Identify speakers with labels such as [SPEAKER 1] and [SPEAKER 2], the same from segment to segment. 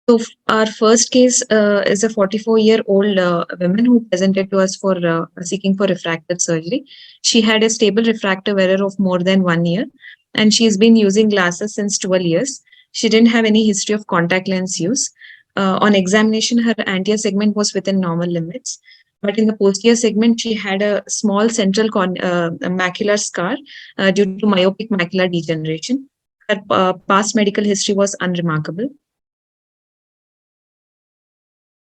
[SPEAKER 1] So our first case is a 44-year-old woman who presented to us for seeking for refractive surgery. She had a stable refractive error of more than 1 year, and she's been using glasses since 12 years. She didn't have any history of contact lens use. On examination, her anterior segment was within normal limits, but in the posterior segment, she had a small central macular scar due to myopic macular degeneration. Her past medical history was unremarkable.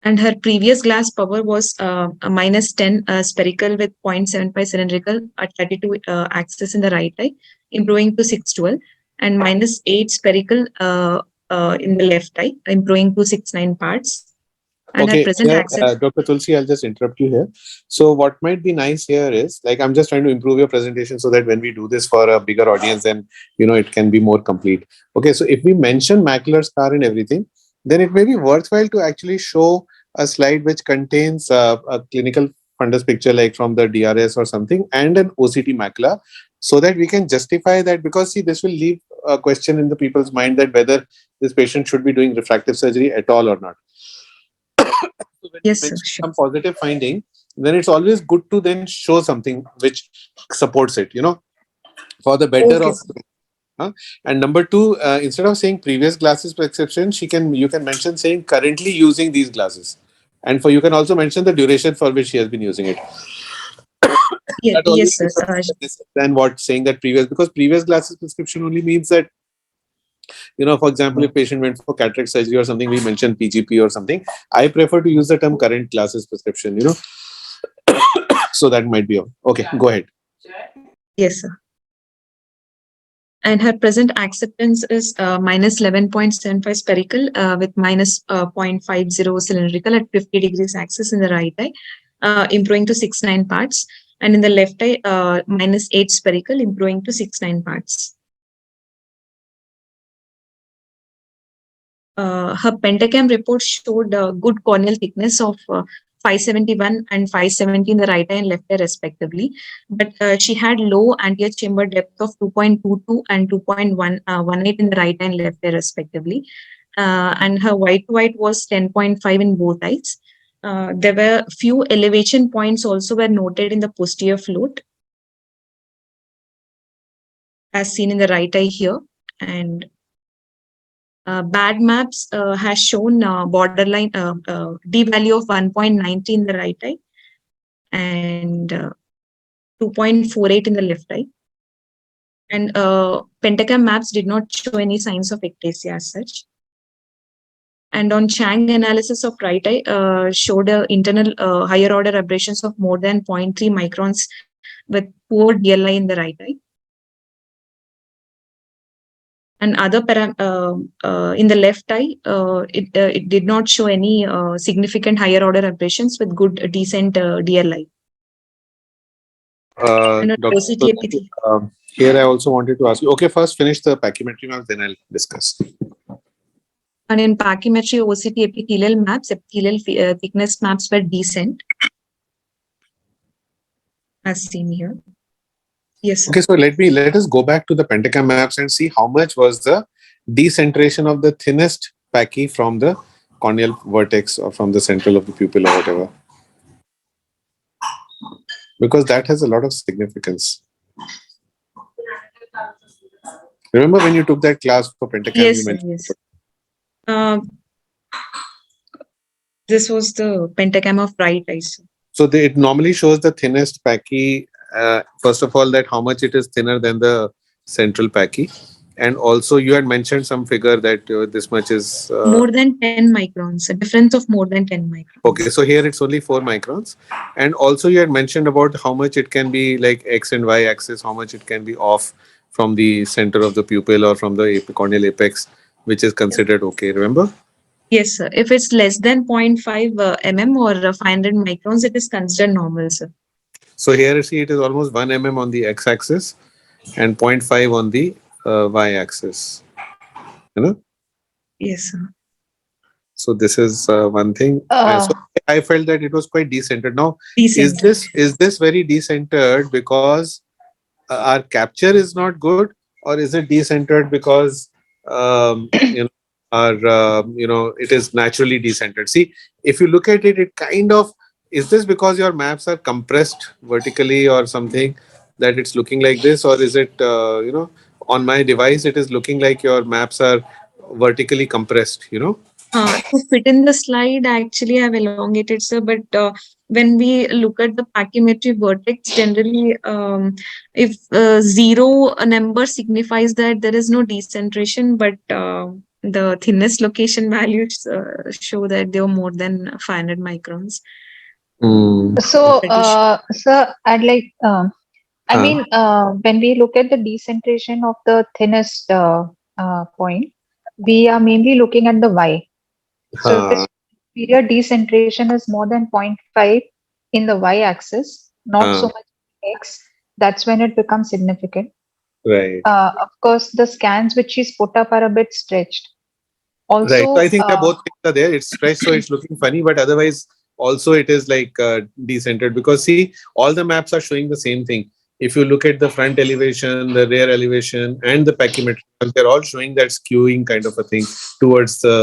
[SPEAKER 1] And her previous glass power was a -10 spherical with 0.75 cylindrical at 32 axis in the right eye, improving to 612, and -8 spherical in the left eye, improving to 6-9 parts. And her
[SPEAKER 2] Okay,
[SPEAKER 1] present
[SPEAKER 2] here,
[SPEAKER 1] access.
[SPEAKER 2] Dr. Tulsi, I'll just interrupt you here. So what might be nice here is, like, I'm just trying to improve your presentation so that when we do this for a bigger audience, then, it can be more complete. Okay, so if we mention macular scar and everything, then it may be worthwhile to actually show a slide which contains a clinical fundus picture, like from the DRS or something, and an OCT macula, so that we can justify that, because see, this will leave a question in the people's mind that whether this patient should be doing refractive surgery at all or not. So when we
[SPEAKER 1] Yes, sir,
[SPEAKER 2] mention
[SPEAKER 1] sure.
[SPEAKER 2] some positive finding, then it's always good to then show something which supports it, for the better
[SPEAKER 1] Okay,
[SPEAKER 2] of.
[SPEAKER 1] sir.
[SPEAKER 2] And number two, instead of saying previous glasses prescription, you can mention saying currently using these glasses, and you can also mention the duration for which she has been using it. That always
[SPEAKER 1] Yes, sir.
[SPEAKER 2] gives a better message than what saying that previous, because previous glasses prescription only means that, for example, if patient went for cataract surgery or something, we mentioned PGP or something. I prefer to use the term current glasses prescription, so that might be okay. Go ahead.
[SPEAKER 1] Yes, sir. And her present acceptance is -11.75 spherical with -0.50 cylindrical at 50 degrees axis in the right eye, improving to 6-9 parts. And in the left eye, -8 spherical, improving to 6-9 parts. Her pentacam report showed good corneal thickness of 571 and 570 in the right eye and left eye respectively. But she had low anterior chamber depth of 2.22 and 2.18 in the right eye and left eye respectively. And her white to white was 10.5 in both eyes. There were few elevation points also were noted in the posterior float, as seen in the right eye here. And bad maps has shown borderline D value of 1.90 in the right eye and 2.48 in the left eye. And pentacam maps did not show any signs of ectasia as such. And on Chang analysis of right eye showed internal higher order aberrations of more than 0.3 microns with poor DLI in the right eye. And other in the left eye, it did not show any significant higher order aberrations with good decent DLI. And
[SPEAKER 2] Dr. Here I also wanted to ask you. Okay, first finish the pachymetry maps, then I'll discuss.
[SPEAKER 1] And in pachymetry, OCT epithelial maps, epithelial thickness maps were decent, as seen here. Yes, sir.
[SPEAKER 2] Okay, so let us go back to the pentacam maps and see how much was the decentration of the thinnest pachy from the corneal vertex or from the central of the pupil or whatever, because that has a lot of significance. Remember when you took that class for pentacam?
[SPEAKER 1] Yes,
[SPEAKER 2] you
[SPEAKER 1] sir,
[SPEAKER 2] mentioned.
[SPEAKER 1] yes. This was the pentacam of right eye.
[SPEAKER 2] So it normally shows the thinnest pachy. First of all, that how much it is thinner than the central pachy, and also you had mentioned some figure that this much is
[SPEAKER 1] more than 10 microns, a difference of more than 10 microns.
[SPEAKER 2] Okay, so here it's only 4 microns, and also you had mentioned about how much it can be like X and Y axis, how much it can be off from the center of the pupil or from the corneal apex, which is considered okay. Remember?
[SPEAKER 1] Yes, sir. If it's less than 0.5 mm or 500 microns, it is considered normal, sir.
[SPEAKER 2] So here, see, it is almost 1 mm on the x-axis and 0.5 on the y-axis. You know?
[SPEAKER 1] Yes, sir.
[SPEAKER 2] So this is one thing. So I felt that it was quite decentered. Now,
[SPEAKER 1] Decent.
[SPEAKER 2] is this very decentered because our capture is not good, or is it decentered because you know are it is naturally decentered. See, if you look at it, it kind of, is this because your maps are compressed vertically or something, that it's looking like this, or is it on my device it is looking like your maps are vertically compressed.
[SPEAKER 1] To fit in the slide, actually, I've elongated, sir. But when we look at the pachymetry vertex, generally, if zero number signifies that there is no decentration, but the thinnest location values show that they are more than 500 microns.
[SPEAKER 2] Mm.
[SPEAKER 3] So,
[SPEAKER 1] Pretty sure.
[SPEAKER 3] sir, I'd like, I
[SPEAKER 2] Huh.
[SPEAKER 3] mean, when we look at the decentration of the thinnest point, we are mainly looking at the Y. So, if
[SPEAKER 2] Huh.
[SPEAKER 3] its superior decentration is more than 0.5 in the Y axis, not so
[SPEAKER 2] Huh.
[SPEAKER 3] much in X, that's when it becomes significant.
[SPEAKER 2] Right.
[SPEAKER 3] Of course, the scans which she's put up are a bit stretched.
[SPEAKER 2] Right. So I
[SPEAKER 3] Also,
[SPEAKER 2] think that both things are there. It's stretched, so it's looking funny, but otherwise, also it is like decentered, because see, all the maps are showing the same thing. If you look at the front elevation, the rear elevation, and the pachymetry, they're all showing that skewing kind of a thing towards the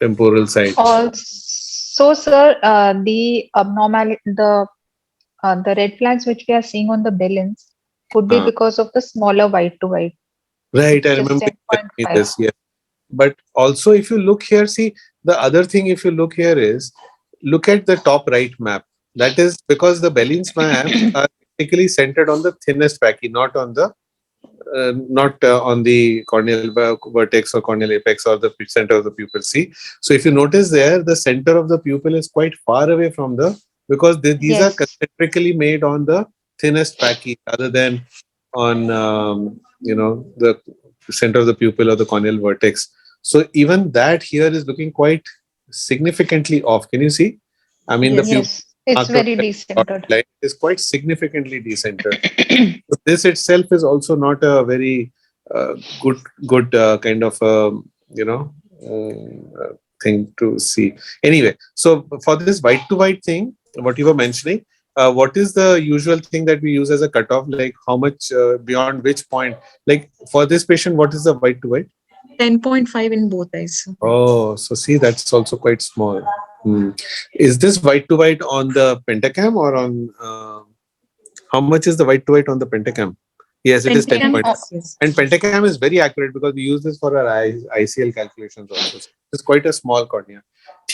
[SPEAKER 2] temporal side.
[SPEAKER 3] also, sir, the abnormality, the red flags which we are seeing on the balance could be
[SPEAKER 2] Uh,
[SPEAKER 3] because of the smaller white to white.
[SPEAKER 2] right. I
[SPEAKER 3] It's just
[SPEAKER 2] remember you telling me
[SPEAKER 3] 10.5.
[SPEAKER 2] this. Yeah. But also, if you look here, see, the other thing, if you look here, is look at the top right map. That is because the Belling's maps are technically centered on the thinnest pachy, not on the not on the corneal vertex or corneal apex or the center of the pupil. See, so if you notice there, the center of the pupil is quite far away from the, because these are
[SPEAKER 3] Yes.
[SPEAKER 2] concentrically made on the thinnest pachy rather than on the center of the pupil or the corneal vertex. So even that here is looking quite significantly off. Can you see? I mean, the
[SPEAKER 1] Yes.
[SPEAKER 2] pupil
[SPEAKER 3] Yes. It's
[SPEAKER 2] marked on
[SPEAKER 3] very
[SPEAKER 2] the dotted
[SPEAKER 3] decentered.
[SPEAKER 2] line is quite significantly decentered. So this itself is also not a very uh, good kind of thing to see. Anyway, so for this white to white thing, what you were mentioning, what is the usual thing that we use as a cutoff? Like how much beyond which point? Like for this patient, what is the white to white?
[SPEAKER 1] 10.5 in both eyes.
[SPEAKER 2] Oh, so see, that's also quite small. Hmm. Is this white to white on the pentacam or on? How much is the white to white on the pentacam? Yes, it is 10
[SPEAKER 1] Pentacam,
[SPEAKER 3] In,
[SPEAKER 2] point.
[SPEAKER 1] yes.
[SPEAKER 2] And pentacam is very accurate because we use this for our ICL calculations also. So it's quite a small cornea.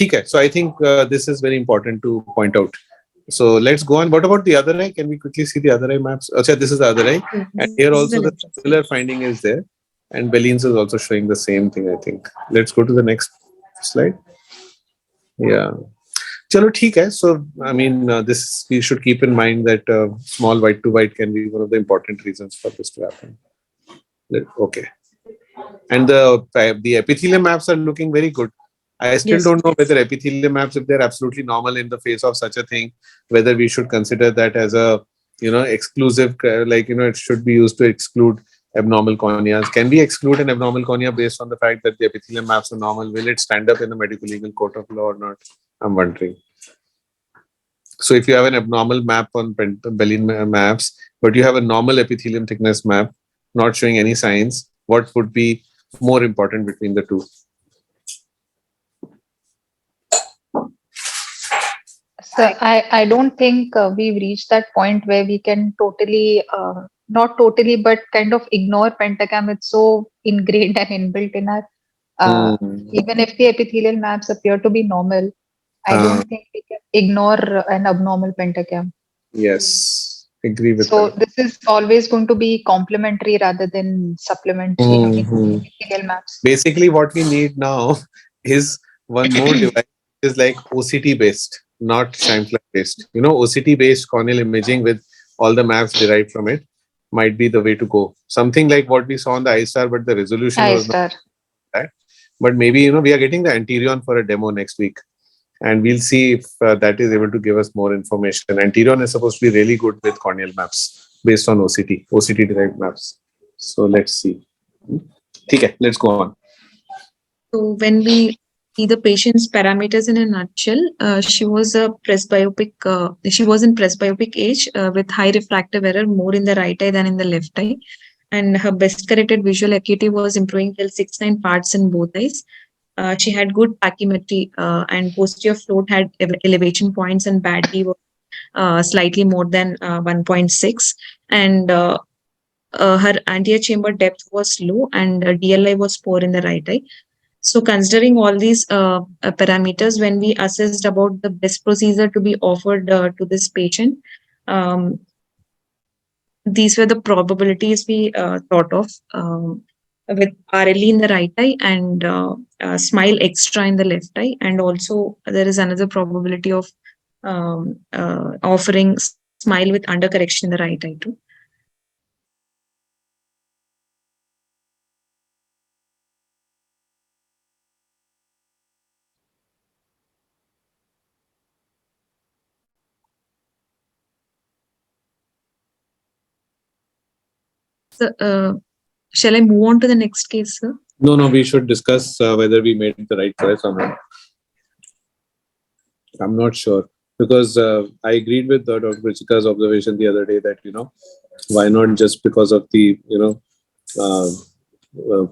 [SPEAKER 2] Okay, so I think this is very important to point out. So let's go on. What about the other eye? Can we quickly see the other eye maps? Okay, this is the other eye.
[SPEAKER 1] Yes,
[SPEAKER 2] And
[SPEAKER 1] this is
[SPEAKER 2] here
[SPEAKER 1] the
[SPEAKER 2] also
[SPEAKER 1] left
[SPEAKER 2] the
[SPEAKER 1] side.
[SPEAKER 2] similar finding is there. And Bellines is also showing the same thing, I think. Let's go to the next slide. Yeah. चलो ठीक है. So I mean, this we should keep in mind that small white to white can be one of the important reasons for this to happen. Okay. And the epithelial maps are looking very good. I still
[SPEAKER 1] Yes.
[SPEAKER 2] don't know whether epithelial maps, if they're absolutely normal in the face of such a thing, whether we should consider that as a exclusive, it should be used to exclude abnormal corneas. Can we exclude an abnormal cornea based on the fact that the epithelial maps are normal? Will it stand up in the medical legal court of law or not? I'm wondering. So if you have an abnormal map on Bellin maps, but you have a normal epithelium thickness map, not showing any signs, what would be more important between the two?
[SPEAKER 3] so I don't think we've reached that point where we can totally, not totally, but kind of ignore pentacam. It's so ingrained and inbuilt in our, uh,
[SPEAKER 2] Hmm.
[SPEAKER 3] even if the epithelial maps appear to be normal, I
[SPEAKER 2] Uh,
[SPEAKER 3] don't think we can ignore an abnormal pentacam.
[SPEAKER 2] yes, agree with
[SPEAKER 3] So
[SPEAKER 2] that.
[SPEAKER 3] this is always going to be complementary rather than supplementary in
[SPEAKER 2] Mhm.
[SPEAKER 3] epithelial maps.
[SPEAKER 2] Basically, what we need now is one more device, is like OCT based, not Scheimpfler based. OCT based corneal imaging with all the maps derived from it might be the way to go. Something like what we saw on the iStar, but the resolution
[SPEAKER 3] I
[SPEAKER 2] was not
[SPEAKER 3] star.
[SPEAKER 2] that. But maybe we are getting the Anterion for a demo next week, and we'll see if that is able to give us more information. Anterion is supposed to be really good with corneal maps based on OCT derived maps. So let's see. Okay, let's go on.
[SPEAKER 1] So when we see the patient's parameters in a nutshell, she was a presbyopic. She was in presbyopic age with high refractive error, more in the right eye than in the left eye. and her best corrected visual acuity was improving till 6-9 parts in both eyes. She had good pachymetry, and posterior float had elevation points, and bad D was slightly more than 1.6. And her anterior chamber depth was low, and DLI was poor in the right eye. So, considering all these parameters, when we assessed about the best procedure to be offered to this patient, um, these were the probabilities we thought of, with RLE in the right eye and smile extra in the left eye. And also, there is another probability of offering smile with undercorrection in the right eye too. So, shall I move on to the next case, sir?
[SPEAKER 2] No, we should discuss whether we made the right choice or not. I'm not sure because I agreed with Dr. Prichika's observation the other day that why not just because of the uh,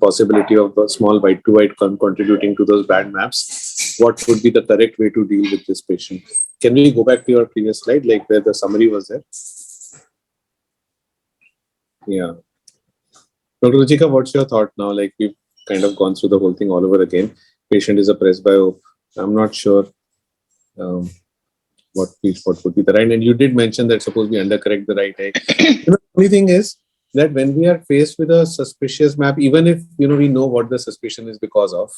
[SPEAKER 2] possibility of a small white to white contributing to those bad maps, what would be the correct way to deal with this patient? Can we go back to your previous slide, like where the summary was there? Yeah. Dr. Ruchika, what's your thought now? Like we've kind of gone through the whole thing all over again. Patient is a presbyo. I'm not sure what would be the right. And you did mention that suppose we undercorrect the right eye. The only thing is that when we are faced with a suspicious map, even if we know what the suspicion is because of,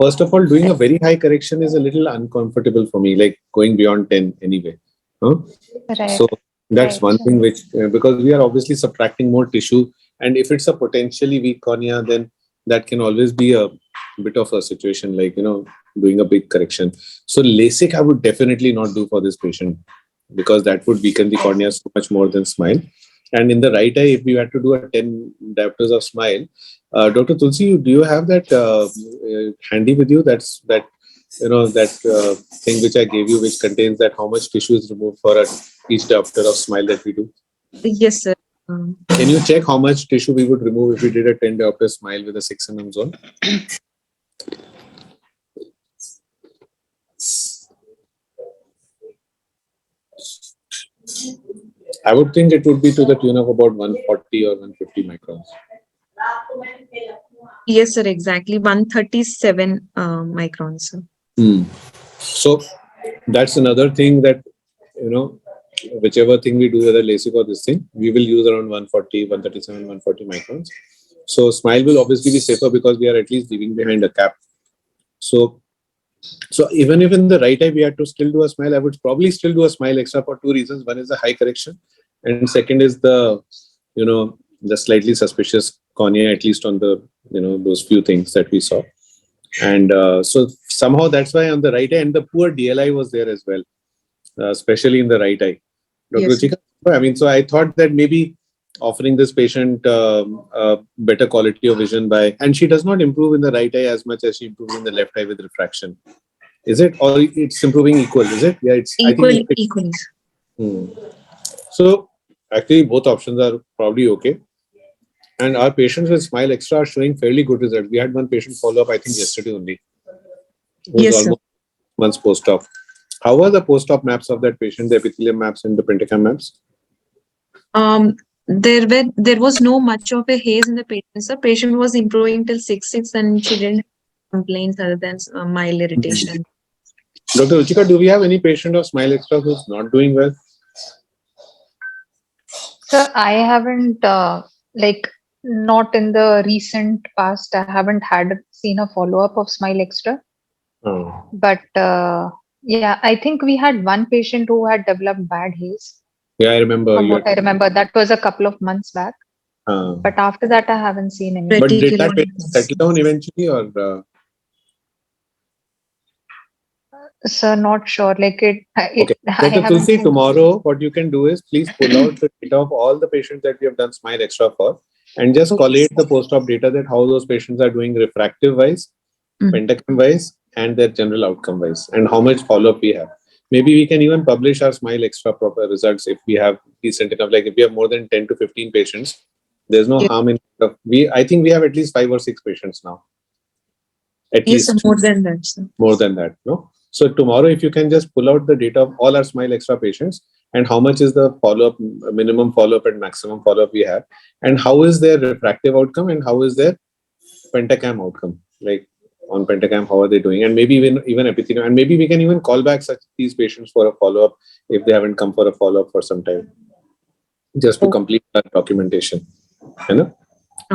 [SPEAKER 2] first of all, doing a very high correction is a little uncomfortable for me, like going beyond 10 anyway.
[SPEAKER 3] Right.
[SPEAKER 2] So that's
[SPEAKER 3] Right.
[SPEAKER 2] one thing which, because we are obviously subtracting more tissue, and if it's a potentially weak cornea, then that can always be a bit of a situation like, doing a big correction. So LASIK, I would definitely not do for this patient because that would weaken the cornea so much more than smile. And in the right eye, if we had to do a 10 diopters of smile, Dr. Tulsi, do you have that handy with you? That thing which I gave you, which contains that how much tissue is removed for each diopter of smile that we do.
[SPEAKER 1] Yes, sir.
[SPEAKER 2] Can you check how much tissue we would remove if we did a 10 diopter smile with a 6 mm zone? I would think it would be to the tune of about 140 or 150 microns.
[SPEAKER 1] Yes, sir, exactly. 137 microns, sir.
[SPEAKER 2] So that's another thing that, whichever thing we do, whether LASIK or this thing, we will use around 140, 137, 140 microns. So smile will obviously be safer because we are at least leaving behind a cap. So even if in the right eye we had to still do a smile, I would probably still do a smile extra for two reasons. One is the high correction, and second is the slightly suspicious cornea, at least on the those few things that we saw. And so somehow that's why on the right eye, and the poor DLI was there as well, especially in the right eye. Dr.
[SPEAKER 1] Yes,
[SPEAKER 2] Ruchika, I mean, so I thought that maybe offering this patient better quality of vision and she does not improve in the right eye as much as she improves in the left eye with refraction. Is it, or it's improving equal? Is it? Yeah, it's
[SPEAKER 1] equally.
[SPEAKER 2] So actually, both options are probably okay. And our patients with Smile Extra are showing fairly good results. We had one patient follow up, I think, yesterday only.
[SPEAKER 1] Yes,
[SPEAKER 2] almost months post-op. How were the post-op maps of that patient, the epithelium maps and the pentacam maps?
[SPEAKER 1] There was no much of a haze in the patient. The patient was improving till 6.6 and she didn't have complaints other than mild irritation.
[SPEAKER 2] Dr. Ruchika, do we have any patient of Smile Extra who's not doing well?
[SPEAKER 3] So I haven't not in the recent past. I haven't seen a follow up of Smile Extra.
[SPEAKER 2] Oh.
[SPEAKER 3] But yeah, I think we had one patient who had developed bad haze.
[SPEAKER 2] Yeah, I remember.
[SPEAKER 3] From what I remember, that was a couple of months back. But after that, I haven't seen any.
[SPEAKER 2] But did that patient settle down eventually, or?
[SPEAKER 3] So not sure. Okay.
[SPEAKER 2] Dr. Tulsi, tomorrow what you can do is please pull out the data of all the patients that we have done Smile Extra for, and just collate the post-op data that how those patients are doing refractive wise, pentacam wise, and their general outcome wise, and how much follow-up we have. Maybe we can even publish our Smile Extra proper results if we have decent enough. Like if we have more than 10 to 15 patients, There's no
[SPEAKER 1] Yes.
[SPEAKER 2] harm in I think we have at least 5 or 6 patients now. At
[SPEAKER 1] Yes, sir,
[SPEAKER 2] least
[SPEAKER 1] more than that, sir.
[SPEAKER 2] more than that, no? So tomorrow, if you can just pull out the data of all our Smile Extra patients and how much is the follow-up, minimum follow-up and maximum follow-up we have, and how is their refractive outcome and how is their pentacam outcome, like on pentacam, how are they doing, and maybe even epithelium, and maybe we can even call back these patients for a follow-up if they haven't come for a follow-up for some time, just to complete that documentation, you know?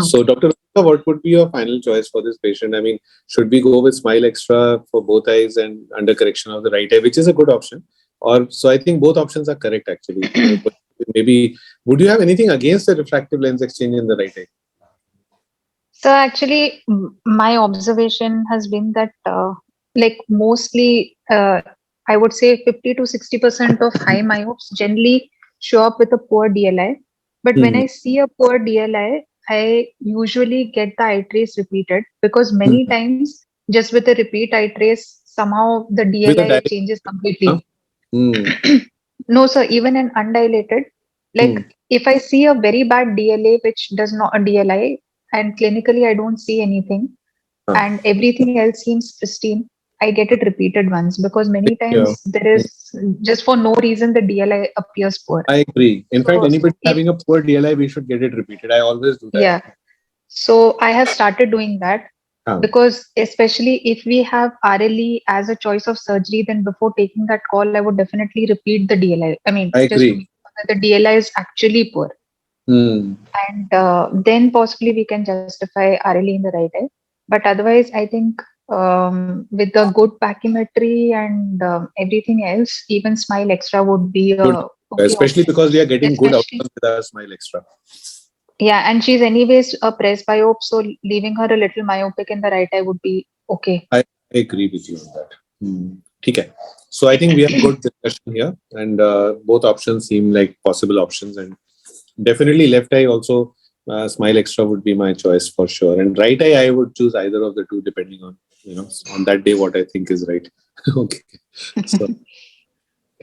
[SPEAKER 2] So, Dr. What would be your final choice for this patient? I mean, should we go with Smile Extra for both eyes and under correction of the right eye, which is a good option? Or so I think both options are correct actually. But maybe would you have anything against the refractive lens exchange in the right eye?
[SPEAKER 3] So actually, my observation has been that, like mostly, I would say 50 to 60% of high myopes generally show up with a poor DLI. But when
[SPEAKER 2] Hmm.
[SPEAKER 3] I see a poor DLI, I usually get the eye trace repeated because many
[SPEAKER 2] Hmm.
[SPEAKER 3] times just with a repeat eye trace, somehow the
[SPEAKER 2] With a
[SPEAKER 3] DLI
[SPEAKER 2] direct,
[SPEAKER 3] changes
[SPEAKER 2] huh?
[SPEAKER 3] completely.
[SPEAKER 2] Hmm.
[SPEAKER 3] No, sir, even an undilated,
[SPEAKER 2] Hmm.
[SPEAKER 3] like if I see a very bad DLA, which does not a DLI, and clinically I don't see anything,
[SPEAKER 2] Huh.
[SPEAKER 3] and everything else seems pristine, I get it repeated once because many
[SPEAKER 2] Yeah.
[SPEAKER 3] times there
[SPEAKER 2] Hmm.
[SPEAKER 3] is just for no reason the DLI appears poor.
[SPEAKER 2] I agree. In fact,
[SPEAKER 3] So
[SPEAKER 2] anybody
[SPEAKER 3] if
[SPEAKER 2] having a poor DLI, we should get it repeated. I always do that.
[SPEAKER 3] yeah, so I have started doing that
[SPEAKER 2] Huh.
[SPEAKER 3] because especially if we have RLE as a choice of surgery, then before taking that call, I would definitely repeat the DLI. I mean,
[SPEAKER 2] I
[SPEAKER 3] just to
[SPEAKER 2] agree.
[SPEAKER 3] make sure that the DLI is actually poor.
[SPEAKER 2] Hmm.
[SPEAKER 3] And then possibly we can justify RLE in the right eye. But otherwise, I think with the good pachymetry and everything else, even Smile Extra would be
[SPEAKER 2] Good.
[SPEAKER 3] a okay
[SPEAKER 2] Especially
[SPEAKER 3] option.
[SPEAKER 2] because we are getting good
[SPEAKER 3] Especially,
[SPEAKER 2] outcomes with our Smile Extra.
[SPEAKER 3] yeah, and she's anyways a presbyope, so leaving her a little myopic in the right eye would be okay.
[SPEAKER 2] I agree with you on that. Okay. So I think we have good discussion here, and both options seem like possible options, and definitely left eye also. Smile Extra would be my choice for sure, and right eye I would choose either of the two depending on on that day what I think is right. Okay. So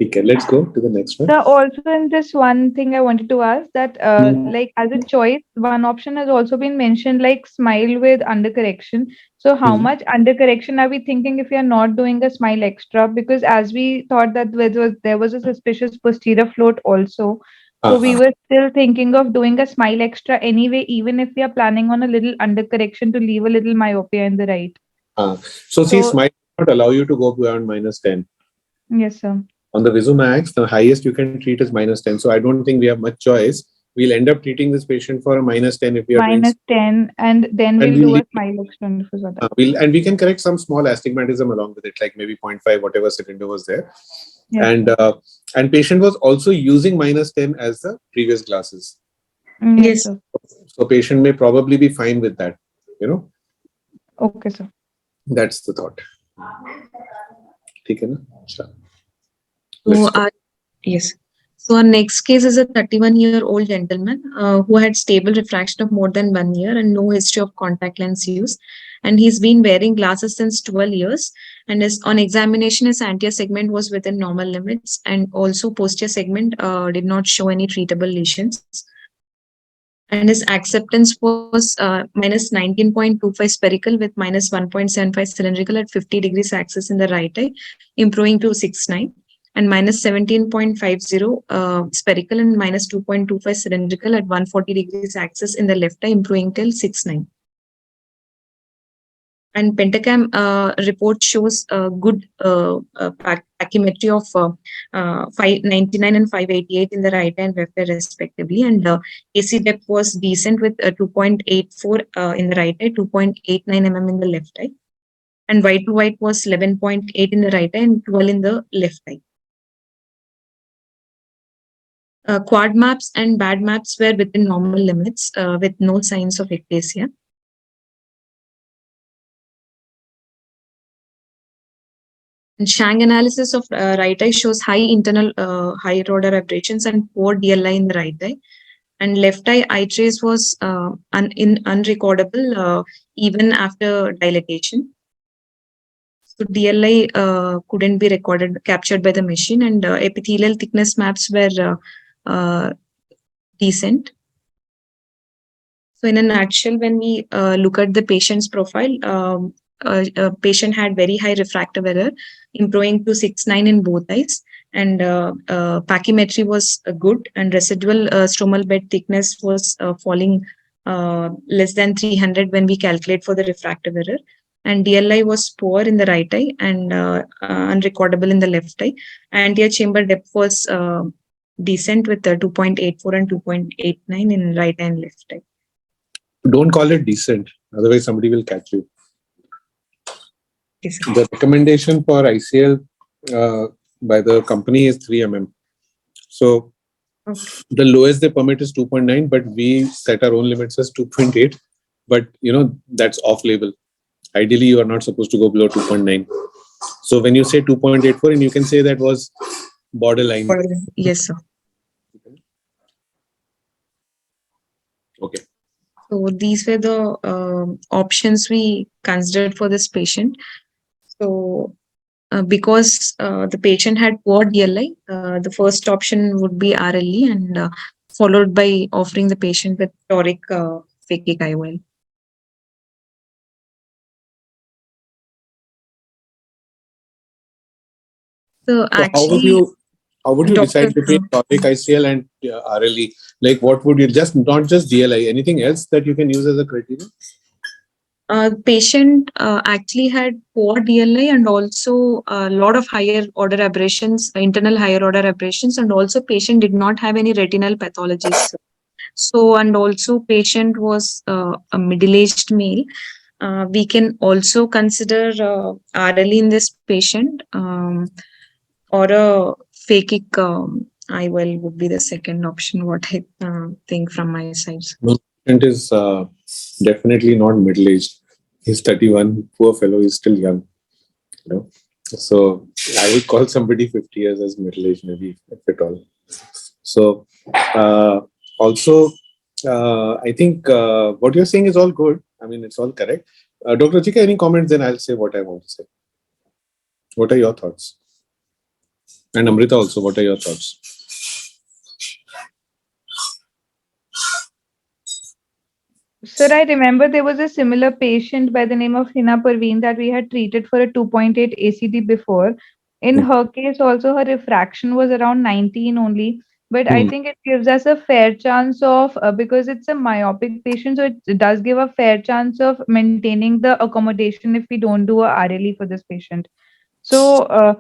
[SPEAKER 2] okay, let's go to the next one.
[SPEAKER 4] So also in this one thing I wanted to ask that
[SPEAKER 2] Hmm.
[SPEAKER 4] like as a choice, one option has also been mentioned like smile with undercorrection. So how
[SPEAKER 2] Hmm.
[SPEAKER 4] much undercorrection are we thinking if we are not doing a smile extra? Because as we thought that there was a suspicious posterior float also. So we
[SPEAKER 2] Uh-huh.
[SPEAKER 4] were still thinking of doing a smile extra anyway, even if we are planning on a little undercorrection to leave a little myopia in the right.
[SPEAKER 2] So see,
[SPEAKER 4] So
[SPEAKER 2] Smile will not allow you to go beyond -10.
[SPEAKER 4] yes, sir.
[SPEAKER 2] On the Visumax, the highest you can treat is -10. So I don't think we have much choice. We'll end up treating this patient for a -10 if we are doing,
[SPEAKER 4] -10, and then
[SPEAKER 2] and
[SPEAKER 4] we'll
[SPEAKER 2] we'll
[SPEAKER 4] do
[SPEAKER 2] leave,
[SPEAKER 4] a smile extra for that.
[SPEAKER 2] we can correct some small astigmatism along with it, like maybe 0.5, whatever cylinder was there.
[SPEAKER 4] Yes,
[SPEAKER 2] And
[SPEAKER 4] sir.
[SPEAKER 2] patient was also using -10 as the previous glasses.
[SPEAKER 4] Yes,
[SPEAKER 1] Yes.
[SPEAKER 4] sir.
[SPEAKER 2] So patient may probably be fine with that. You know,
[SPEAKER 4] Okay, sir.
[SPEAKER 2] that's the thought. ठीक है ना? Sure.
[SPEAKER 1] So,
[SPEAKER 2] Let's go.
[SPEAKER 1] yes. So our next case is a 31-year-old gentleman who had stable refraction of more than 1 year and no history of contact lens use. And he's been wearing glasses since 12 years. And on examination, his anterior segment was within normal limits. And also posterior segment did not show any treatable lesions. And his acceptance was -19.25 spherical with -1.75 cylindrical at 50 degrees axis in the right eye, improving to 6.9, and -17.50 spherical and -2.25 cylindrical at 140 degrees axis in the left eye, improving till 6.9. And pentacam report shows good pachymetry of 599 and 588 in the right eye and left eye respectively. And AC depth was decent with 2.84 in the right eye, 2.89 mm in the left eye. And white to white was 11.8 in the right eye and 12 in the left eye. Quad maps and bad maps were within normal limits with no signs of ectasia. And Shang analysis of right eye shows high internal higher order aberrations and poor DLI in the right eye. And left eye trace was unrecordable even after dilatation. So DLI couldn't be captured by the machine, and epithelial thickness maps were decent. So in a nutshell, when we look at the patient's profile, patient had very high refractive error, improving to 6.9 in both eyes, and pachymetry was good, and residual stromal bed thickness was falling less than 300 when we calculate for the refractive error. And DLI was poor in the right eye and unrecordable in the left eye. Anterior chamber depth was decent with 2.84 and 2.89 in right eye and left eye.
[SPEAKER 2] Don't call it decent, otherwise somebody will catch you.
[SPEAKER 1] Yes,
[SPEAKER 2] The recommendation for ICL by the company is 3 mm. So the lowest they permit is 2.9, but we set our own limits as 2.8. But that's off label. Ideally, you are not supposed to go below 2.9. So when you say 2.84, and you can say that was borderline.
[SPEAKER 1] Yes, sir.
[SPEAKER 2] Okay.
[SPEAKER 1] So these were the options we considered for this patient. So because the patient had poor DLI, the first option would be RLE, and followed by offering the patient with toric phakic IOL. So actually,
[SPEAKER 2] how would you decide between toric ICL and RLE? Like, what would you not just DLI, anything else that you can use as a criteria?
[SPEAKER 1] Patient actually had poor DLI and also a lot of higher order aberrations, internal higher order aberrations, and also patient did not have any retinal pathologies. So, and also patient was a middle-aged male. We can also consider RLE in this patient, or a phakic IOL would be the second option, what I think from my side.
[SPEAKER 2] No, patient is definitely not middle-aged. He's 31, poor fellow, he's still young. So I would call somebody 50 years as middle-aged, maybe, if at all. So also, I think what you're saying is all good. I mean, it's all correct. Dr. Chika, any comments? Then I'll say what I want to say. What are your thoughts? And Amrita also, what are your thoughts?
[SPEAKER 4] Sir, I remember there was a similar patient by the name of Hina Parveen that we had treated for a 2.8 ACD before. In her case, also her refraction was around 19 only. But I think it gives us a fair chance of, because it's a myopic patient, so it does give a fair chance of maintaining the accommodation if we don't do a RLE for this patient. So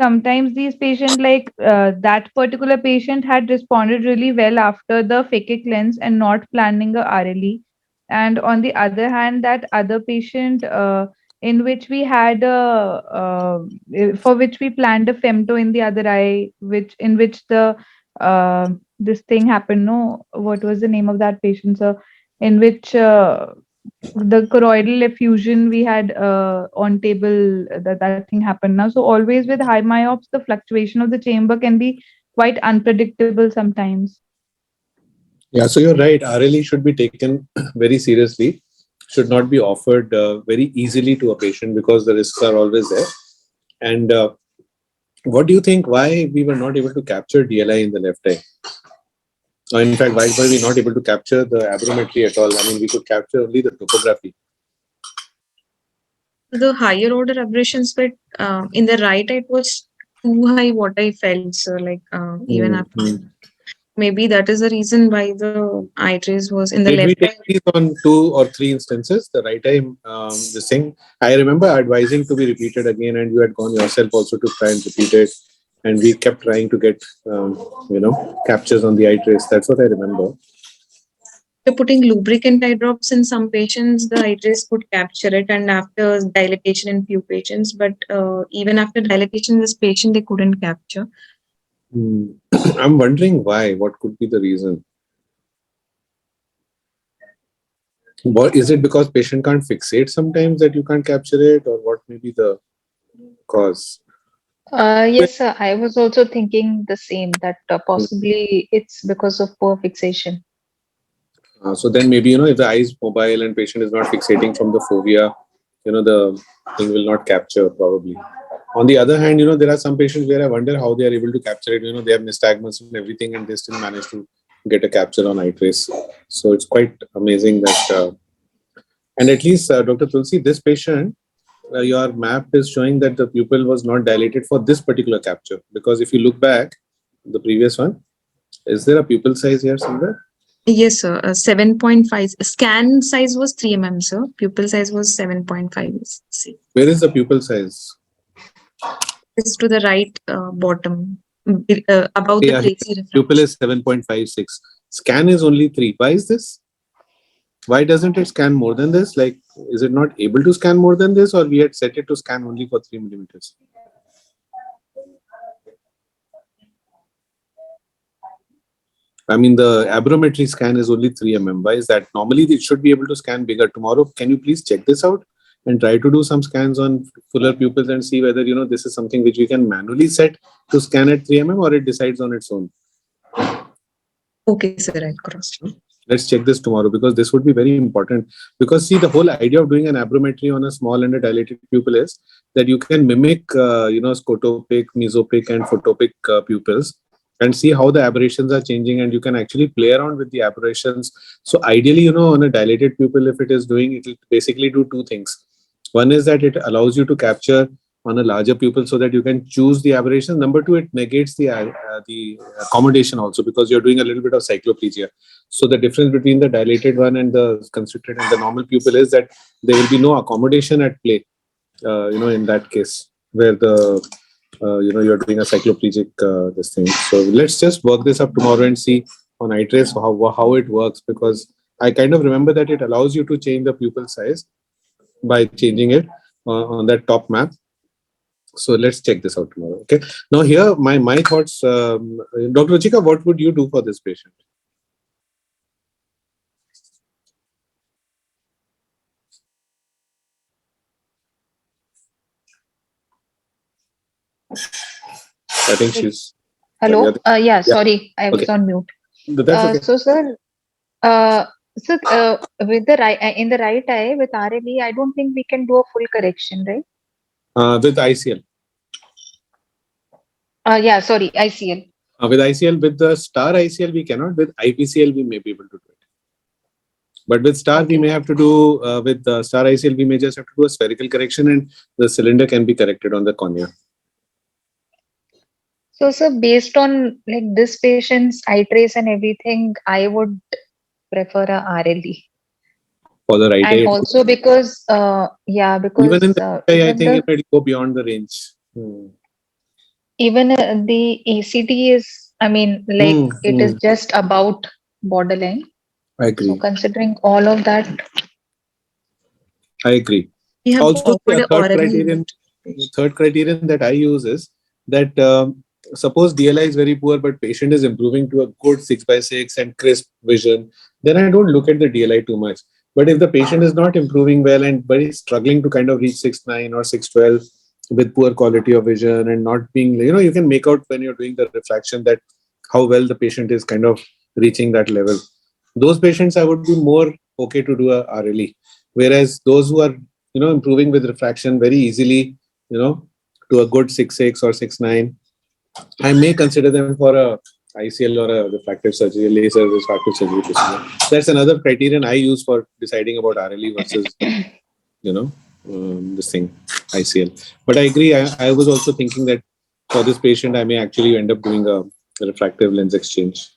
[SPEAKER 4] sometimes these patients, like that particular patient, had responded really well after the phakic lens and not planning a RLE. And on the other hand, that other patient in which we had for which we planned a femto in the other eye, which in which the this thing happened. No, what was the name of that patient, sir? In which the choroidal effusion we had on table, that thing happened now. So always with high myops, the fluctuation of the chamber can be quite unpredictable sometimes.
[SPEAKER 2] Yeah, so you're right. RLE should be taken very seriously. Should not be offered very easily to a patient because the risks are always there. And what do you think? Why we were not able to capture DLI in the left eye? Or in fact, why were we not able to capture the aberrometry at all? I mean, we could capture only the topography.
[SPEAKER 1] The higher order aberrations, but in the right eye, it was too high. What I felt, so like even after. Maybe that is the reason why the eye trace was in the
[SPEAKER 2] Did
[SPEAKER 1] left
[SPEAKER 2] we take
[SPEAKER 1] eye.
[SPEAKER 2] these on 2 or 3 instances? The right eye, this thing. I remember advising to be repeated again, and you had gone yourself also to try and repeat it. And we kept trying to get, captures on the eye trace. That's what I remember.
[SPEAKER 1] After putting lubricant eye drops in some patients, the eye trace could capture it, and after dilatation in few patients, but even after dilatation in this patient, they couldn't capture.
[SPEAKER 2] I'm wondering why. What could be the reason? What is it? Because patient can't fixate sometimes that you can't capture it, or what may be the cause?
[SPEAKER 3] Yes, sir. I was also thinking the same, that possibly it's because of poor fixation.
[SPEAKER 2] So then maybe, if the eye is mobile and patient is not fixating from the fovea, the thing will not capture probably. On the other hand, there are some patients where I wonder how they are able to capture it. They have nystagmus and everything and they still manage to get a capture on eye trace. So it's quite amazing that, and at least Dr. Tulsi, this patient, your map is showing that the pupil was not dilated for this particular capture. Because if you look back, the previous one, is there a pupil size here somewhere?
[SPEAKER 1] Yes, sir. 7.5. Scan size was 3 sir. Pupil size was 7.5. See,
[SPEAKER 2] Where is the pupil size?
[SPEAKER 1] it's to the right bottom, above the
[SPEAKER 2] Yeah,
[SPEAKER 1] Tracy
[SPEAKER 2] pupil
[SPEAKER 1] refraction.
[SPEAKER 2] is 7.56. Scan is only 3. Why is this? Why doesn't it scan more than this? Like, is it not able to scan more than this, or we had set it to scan only for 3 millimeters? I mean, the aberrometry scan is only 3 Why is that? Normally, it should be able to scan bigger. Tomorrow, can you please check this out and try to do some scans on fuller pupils and see whether, this is something which we can manually set to scan at 3 or it decides on its own.
[SPEAKER 1] Okay, sir. I'll cross.
[SPEAKER 2] Let's check this tomorrow, because this would be very important. Because see, the whole idea of doing an aberrometry on a small and a dilated pupil is that you can mimic, scotopic, mesopic, and photopic pupils, and see how the aberrations are changing, and you can actually play around with the aberrations. So ideally, on a dilated pupil, if it is doing, it will basically do two things. One is that it allows you to capture on a larger pupil so that you can choose the aberration. Number two, it negates the accommodation also, because you're doing a little bit of cycloplegia. So the difference between the dilated one and the constricted and the normal pupil is that there will be no accommodation at play, in that case, where the you're doing a cycloplegic this thing. So let's just work this up tomorrow and see on eye trace how it works, because I kind of remember that it allows you to change the pupil size by changing it on that top map. So let's check this out tomorrow. Okay. Now here my thoughts, Dr. Ruchika, what would you do for this patient? I think she's.
[SPEAKER 3] Hello. Yeah.
[SPEAKER 2] Yeah.
[SPEAKER 3] Sorry, I was
[SPEAKER 2] Okay.
[SPEAKER 3] on mute.
[SPEAKER 2] That's okay.
[SPEAKER 3] So, sir, with the right in the right eye with RLE, I don't think we can do a full correction, right?
[SPEAKER 2] With ICL.
[SPEAKER 3] Yeah. Sorry, ICL.
[SPEAKER 2] With ICL, with the star ICL, we cannot. With IPCL, we may be able to do it. But with star, we may have to do, with star ICL, we may just have to do a spherical correction, and the cylinder can be corrected on the cornea.
[SPEAKER 3] So, sir, based on like this patient's eye trace and everything, I would prefer a RLE.
[SPEAKER 2] For the right
[SPEAKER 3] And
[SPEAKER 2] eye.
[SPEAKER 3] also because,
[SPEAKER 2] Even in the right eye, I
[SPEAKER 3] even
[SPEAKER 2] think it might go beyond the range.
[SPEAKER 3] even the ACT is, I mean, like it is just about borderline.
[SPEAKER 2] I agree.
[SPEAKER 3] So considering all of that,
[SPEAKER 2] I agree.
[SPEAKER 1] We have
[SPEAKER 2] Also,
[SPEAKER 1] offered
[SPEAKER 2] the
[SPEAKER 1] a orally
[SPEAKER 2] third criterion that I use is that suppose DLI is very poor, but patient is improving to a good 6/6 and crisp vision, then I don't look at the DLI too much. But if the patient is not improving well and very struggling to kind of reach 6/9 or 6/12 with poor quality of vision and not being, you can make out when you're doing the refraction that how well the patient is kind of reaching that level. Those patients I would be more okay to do a RLE. Whereas those who are, improving with refraction very easily, to a good 6/6 or 6/9, I may consider them for a ICL or a refractive surgery, laser refractive surgery procedure. That's another criterion I use for deciding about RLE versus, this thing, ICL. But I agree. I was also thinking that for this patient, I may actually end up doing a refractive lens exchange.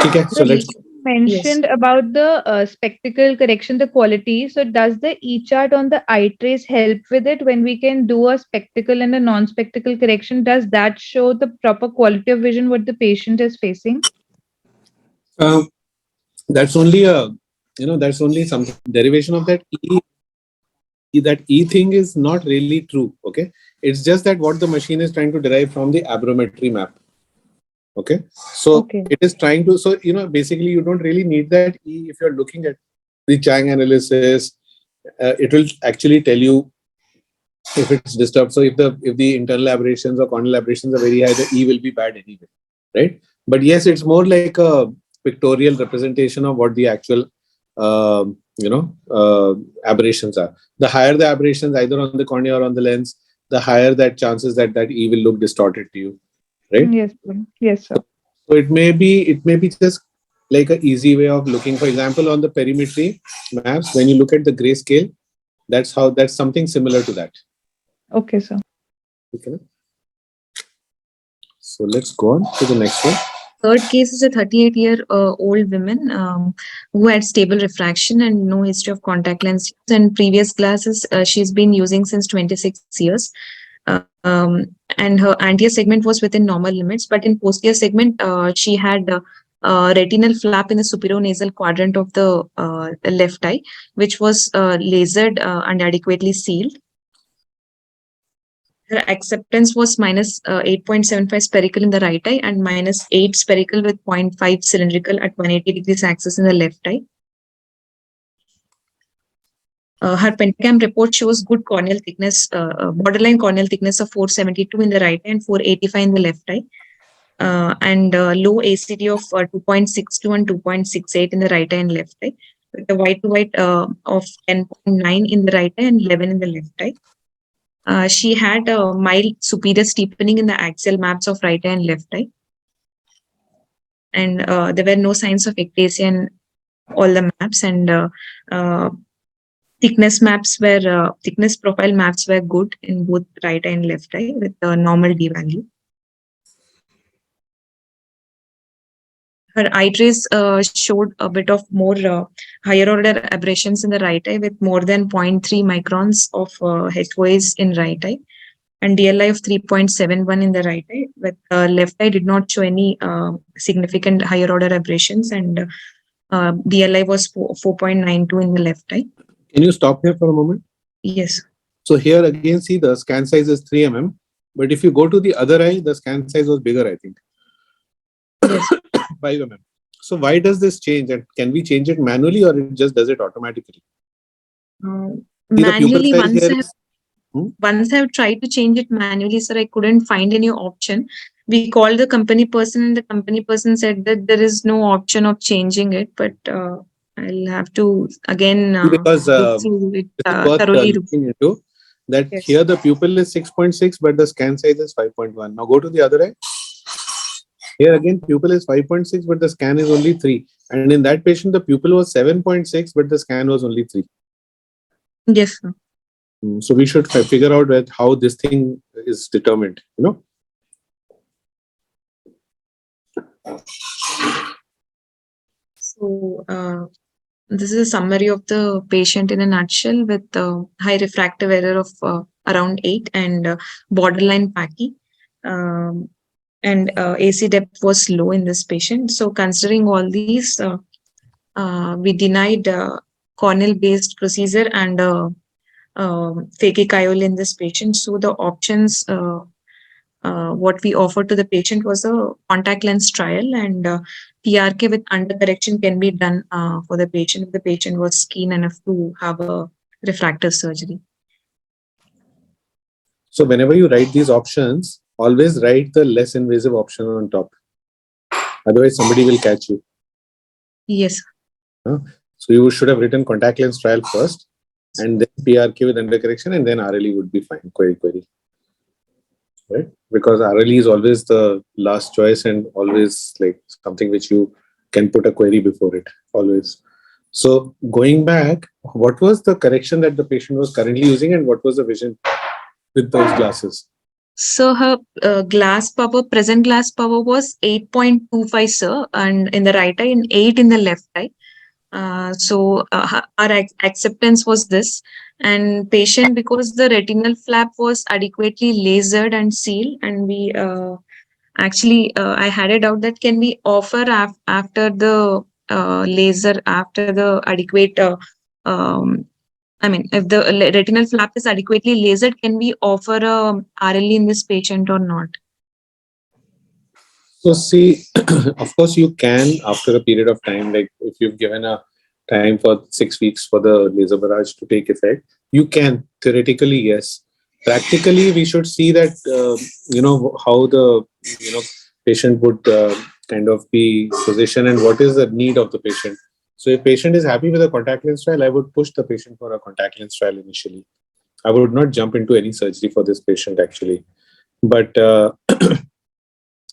[SPEAKER 2] Okay, so let's.
[SPEAKER 4] Mentioned about the spectacle correction, the quality. So does the E-chart on the eye trace help with it when we can do a spectacle and a non-spectacle correction? Does that show the proper quality of vision what the patient is facing?
[SPEAKER 2] That's only that's only some derivation of that E thing is not really true. Okay, it's just that what the machine is trying to derive from the aberrometry map. Okay, so it is trying to, so basically you don't really need that E if you're looking at the Chang analysis. It will actually tell you if it's disturbed. So if the internal aberrations or corneal aberrations are very high, the E will be bad anyway, right? But yes, it's more like a pictorial representation of what the actual aberrations are. The higher the aberrations, either on the cornea or on the lens, the higher that chances that E will look distorted to you, right?
[SPEAKER 4] Yes, sir.
[SPEAKER 2] So it may be just like an easy way of looking. For example, on the perimetry maps, when you look at the grayscale, that's something similar to that.
[SPEAKER 4] Okay, sir.
[SPEAKER 2] Okay. So let's go on to the next one.
[SPEAKER 1] Third case is a 38-year-old woman who had stable refraction and no history of contact lens use. And previous glasses she's been using since 26 years. And her anterior segment was within normal limits, but in posterior segment, she had retinal flap in the superior nasal quadrant of the left eye, which was lasered and adequately sealed. Her acceptance was minus 8.75 spherical in the right eye and minus 8 spherical with 0.5 cylindrical at 180 degrees axis in the left eye. Her pentacam report shows good corneal thickness, borderline corneal thickness of 472 in the right eye and 485 in the left eye. And low ACD of 2.62 and 2.68 in the right eye and left eye, with the white to white of 10.9 in the right eye and 11 in the left eye. She had a mild superior steepening in the axial maps of right eye and left eye. And there were no signs of ectasia in all the maps. And thickness profile maps were good in both right eye and left eye with the normal D value. Her eye trace showed a bit of more higher order aberrations in the right eye with more than 0.3 microns of HOAs in right eye and DLI of 3.71 in the right eye. With left eye did not show any significant higher order aberrations and DLI was 4.92 in the left eye.
[SPEAKER 2] Can you stop here for a moment?
[SPEAKER 1] Yes.
[SPEAKER 2] So here again, see the scan size is 3 mm, but if you go to the other eye, the scan size was bigger, I think.
[SPEAKER 1] Yes.
[SPEAKER 2] 5 mm. So why does this change? And can we change it manually or it just does it automatically? See, the pupil
[SPEAKER 1] Manually,
[SPEAKER 2] size here is,
[SPEAKER 1] once I've tried to change it manually, sir, I couldn't find any option. We called the company person and the company person said that there is no option of changing it, but I'll have to again
[SPEAKER 2] because
[SPEAKER 1] look through it
[SPEAKER 2] this is worth
[SPEAKER 1] thoroughly.
[SPEAKER 2] looking into that.
[SPEAKER 1] Yes.
[SPEAKER 2] Here the pupil is 6.6, but the scan size is 5.1. Now go to the other eye. Here again, pupil is 5.6, but the scan is only 3. And in that patient, the pupil was 7.6, but the scan was only 3.
[SPEAKER 1] Yes, sir.
[SPEAKER 2] So we should figure out how this thing is determined, you know.
[SPEAKER 1] So this is a summary of the patient in a nutshell with high refractive error of around 8 and borderline pachy. And AC depth was low in this patient. So considering all these, we denied corneal based procedure and phakic in this patient. So the options what we offered to the patient was a contact lens trial, and PRK with undercorrection can be done for the patient if the patient was keen enough to have a refractive surgery.
[SPEAKER 2] So whenever you write these options, always write the less invasive option on top. Otherwise, somebody will catch you.
[SPEAKER 1] Yes.
[SPEAKER 2] So you should have written contact lens trial first, and then PRK with undercorrection, and then RLE would be fine. Query. Right? Because RLE is always the last choice and always like something which you can put a query before it, always. So going back, what was the correction that the patient was currently using and what was the vision with those glasses?
[SPEAKER 1] So her present glass power was 8.25, sir, and in the right eye and 8 in the left eye. So our acceptance was this, and patient, because the retinal flap was adequately lasered and sealed, and we actually I had a doubt that can we offer after the laser, after the adequate I mean, if the retinal flap is adequately lasered, can we offer a RLE in this patient or not?
[SPEAKER 2] So see, of course you can after a period of time, like if you've given a time for 6 weeks for the laser barrage to take effect, you can theoretically, yes. Practically, we should see that how the patient would kind of be positioned and what is the need of the patient. So if patient is happy with a contact lens trial, I would push the patient for a contact lens trial initially. I would not jump into any surgery for this patient actually. But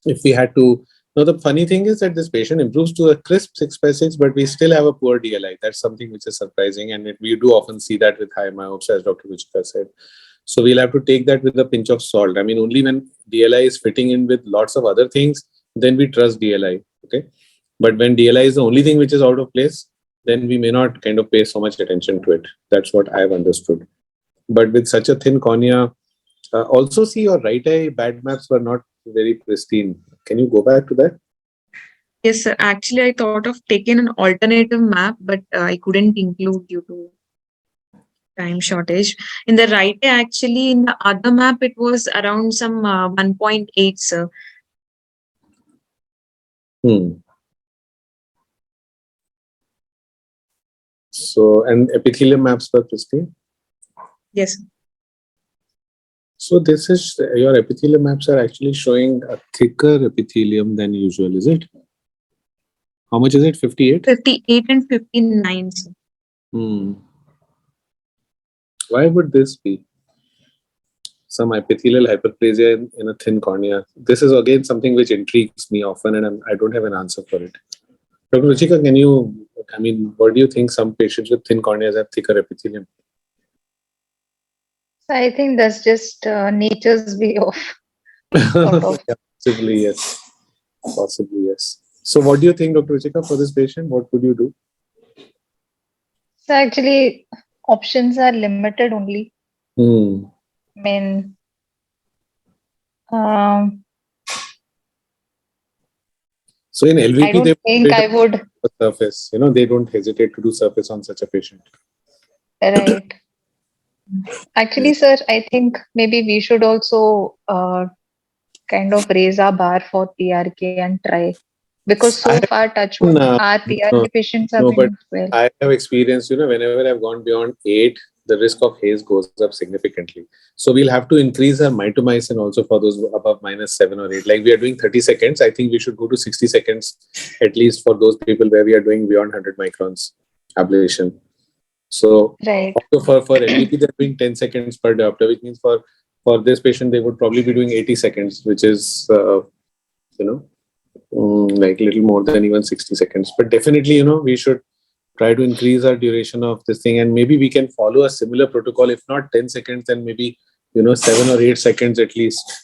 [SPEAKER 2] if we had to Now, the funny thing is that this patient improves to a crisp 6/6, but we still have a poor DLI. That's something which is surprising. And we do often see that with high myopes, as Dr. Ruchika said. So we'll have to take that with a pinch of salt. I mean, only when DLI is fitting in with lots of other things, then we trust DLI. Okay. But when DLI is the only thing which is out of place, then we may not kind of pay so much attention to it. That's what I've understood. But with such a thin cornea, also see your right eye bad maps were not very pristine. Can you go back to that?
[SPEAKER 1] Yes, sir. Actually, I thought of taking an alternative map, but I couldn't include due to time shortage. In the right eye, actually, in the other map, it was around some 1.8, sir.
[SPEAKER 2] So, and epithelial maps were pristine.
[SPEAKER 1] Yes.
[SPEAKER 2] So this is your epithelial maps are actually showing a thicker epithelium than usual, is it? How much is it? 58?
[SPEAKER 1] 58 and 59, sir.
[SPEAKER 2] Why would this be? Some epithelial hyperplasia in a thin cornea. This is again something which intrigues me often, and I don't have an answer for it. Dr. Ruchika, can you, I mean, what do you think some patients with thin corneas have thicker epithelium?
[SPEAKER 3] So I think that's just nature's way of sort of.
[SPEAKER 2] Yeah, possibly, yes. Possibly, yes. So what do you think, Dr. Ruchika, for this patient? What would you do?
[SPEAKER 3] So actually, options are limited only. I mean,
[SPEAKER 2] so in LVP,
[SPEAKER 3] I don't
[SPEAKER 2] they
[SPEAKER 3] think I would.
[SPEAKER 2] Surface, you know, they don't hesitate to do surface on such a patient.
[SPEAKER 3] Right. Actually, sir, I think maybe we should also kind of raise our bar for PRK and try, because so far, touch wood, our PRK patients have
[SPEAKER 2] but
[SPEAKER 3] been well.
[SPEAKER 2] I have experienced, you know, whenever I've gone beyond 8, the risk of haze goes up significantly. So we'll have to increase our mitomycin also for those above -7 or 8. Like we are doing 30 seconds. I think we should go to 60 seconds at least for those people where we are doing beyond 100 microns ablation. So
[SPEAKER 3] right.
[SPEAKER 2] also for LVP, they're doing 10 seconds per diopter, which means for this patient, they would probably be doing 80 seconds, which is, you know, like a little more than even 60 seconds. But definitely, you know, we should try to increase our duration of this thing, and maybe we can follow a similar protocol. If not 10 seconds, then maybe, you know, 7 or 8 seconds at least.